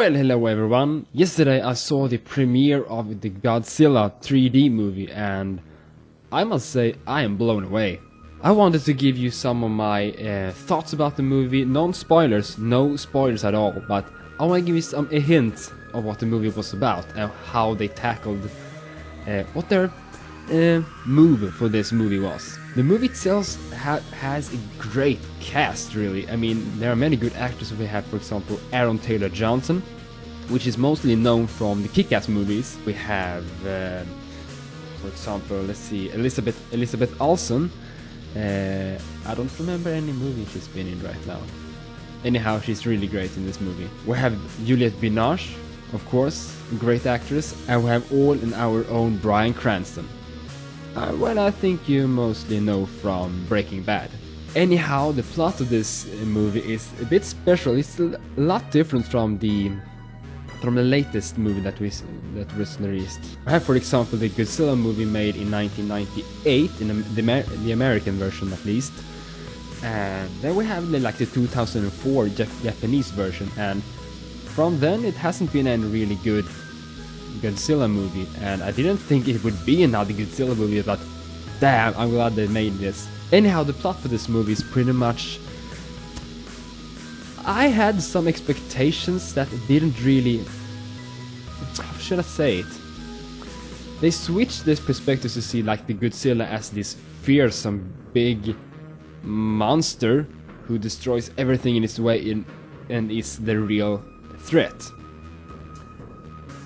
Well, hello everyone. Yesterday I saw the premiere of the Godzilla 3D movie and I must say I am blown away. I wanted to give you some of my thoughts about the movie, non-spoilers, no spoilers at all, but I want to give you a hint of what the movie was about and how they tackled what their move for this movie was. The movie itself has a great cast, really. I mean, there are many good actors. We have, for example, Aaron Taylor Johnson, which is mostly known from the Kick-Ass movies. We have, for example, let's see, Elizabeth Olsen. I don't remember any movie she's been in right now. Anyhow, she's really great in this movie. We have Juliette Binoche, of course, a great actress, and we have all in our own Bryan Cranston. Well, I think you mostly know from Breaking Bad. Anyhow, the plot of this movie is a bit special. It's a lot different from the latest movie that was released. I have, for example, the Godzilla movie made in 1998, in the American version at least. And then we have the 2004 Japanese version, and from then it hasn't been any really good Godzilla movie, and I didn't think it would be another Godzilla movie, but damn, I'm glad they made this. Anyhow, the plot for this movie is pretty much... I had some expectations that didn't really... How should I say it? They switched this perspective to see like the Godzilla as this fearsome big monster who destroys everything in its way and is the real threat.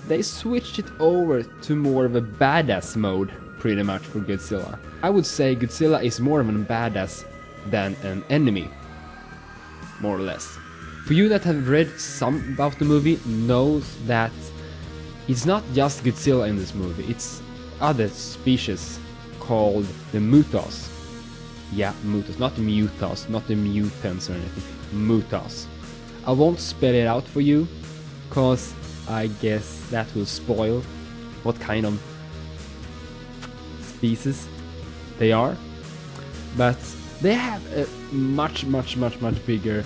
They switched it over to more of a badass mode, pretty much, for Godzilla. I would say Godzilla is more of a badass than an enemy, more or less. For you that have read some about the movie, knows that it's not just Godzilla in this movie, it's other species called the Mutos. Yeah, Mutos, not the Mutos, not the mutants or anything, Mutos. I won't spell it out for you, cause I guess that will spoil what kind of species they are. But they have a much bigger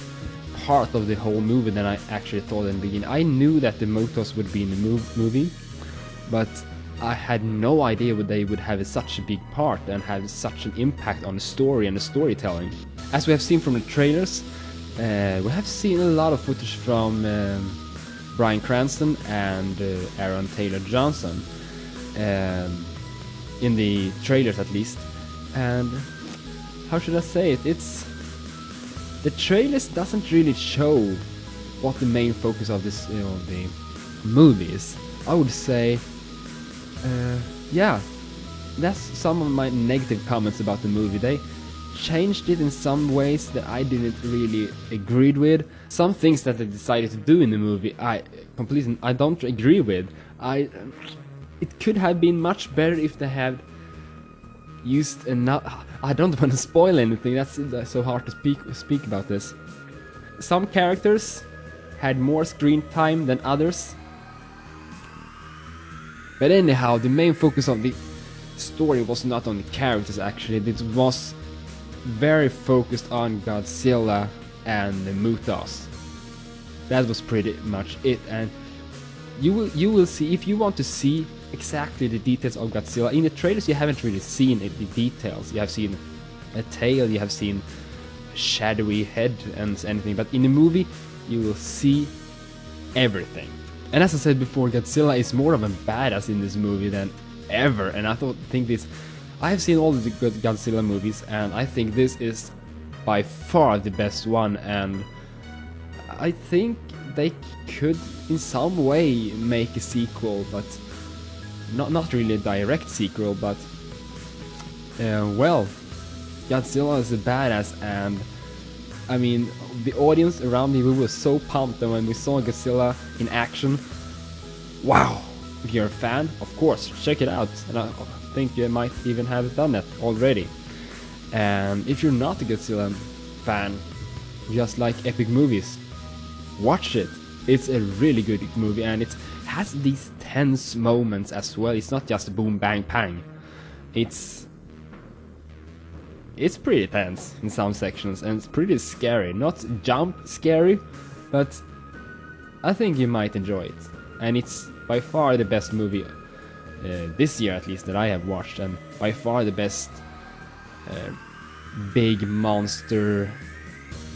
part of the whole movie than I actually thought in the beginning. I knew that the Mutos would be in the movie, but I had no idea they would have such a big part and have such an impact on the story and the storytelling. As we have seen from the trailers, we have seen a lot of footage from Bryan Cranston and Aaron Taylor Johnson in the trailers at least. And how should I say it? The trailers doesn't really show what the main focus of this, the movie is. I would say, yeah, that's some of my negative comments about the movie. They changed it in some ways that I didn't really agree with. Some things that they decided to do in the movie I don't agree with. It could have been much better if they had used enough. I don't want to spoil anything, that's so hard to speak about this. Some characters had more screen time than others. But anyhow, the main focus of the story was not on the characters actually, it was very focused on Godzilla and the Mutos. That was pretty much it, and you will see, if you want to see exactly the details of Godzilla. In the trailers you haven't really seen the details. You have seen a tail, you have seen a shadowy head and anything, but in the movie you will see everything. And as I said before, Godzilla is more of a badass in this movie than ever, and I have seen all the good Godzilla movies, and I think this is by far the best one, and I think they could in some way make a sequel, but not really a direct sequel, but well, Godzilla is a badass, and I mean, the audience around me, we were so pumped when we saw Godzilla in action. Wow! If you're a fan, of course, check it out, and I think you might even have done that already. And if you're not a Godzilla fan, just like epic movies, watch it. It's a really good movie, and it has these tense moments as well. It's not just boom bang bang. It's pretty tense in some sections, and it's pretty scary. Not jump scary, but I think you might enjoy it. And it's by far the best movie, this year at least, that I have watched, and by far the best big monster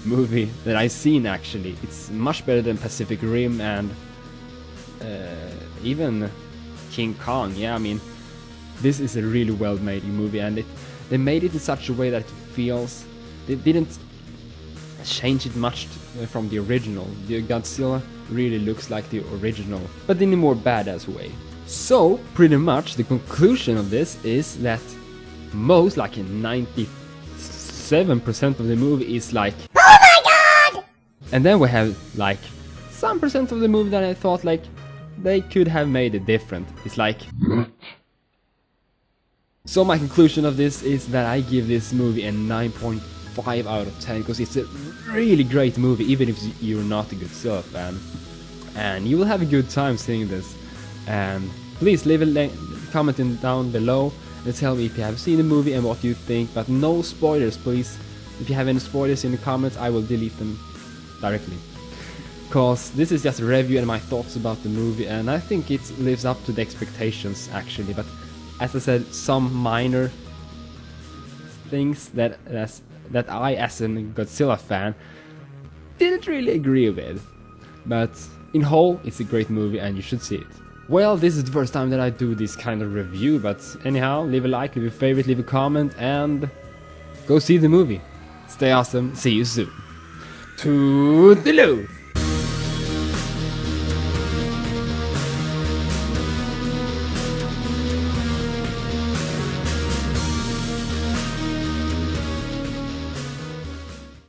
movie that I've seen actually. It's much better than Pacific Rim and even King Kong. Yeah, I mean, this is a really well made movie, and they made it in such a way that it feels, they didn't change it much from the original. The Godzilla really looks like the original, but in a more badass way. So pretty much the conclusion of this is that most, like 97% of the movie is like, oh my god! And then we have like some percent of the movie that I thought like they could have made it different. It's like so my conclusion of this is that I give this movie a 9.5 out of 10 because it's a really great movie, even if you're not a Godzilla fan, and you will have a good time seeing this. And please leave a comment down below and tell me if you have seen the movie and what you think, but no spoilers please. If you have any spoilers in the comments, I will delete them directly, cause this is just a review and my thoughts about the movie, and I think it lives up to the expectations actually. But as I said, some minor things that I as a Godzilla fan didn't really agree with, but in whole it's a great movie and you should see it. Well, this is the first time that I do this kind of review, but anyhow, leave a like, leave a favorite, leave a comment, and go see the movie. Stay awesome, see you soon. Toodeloo!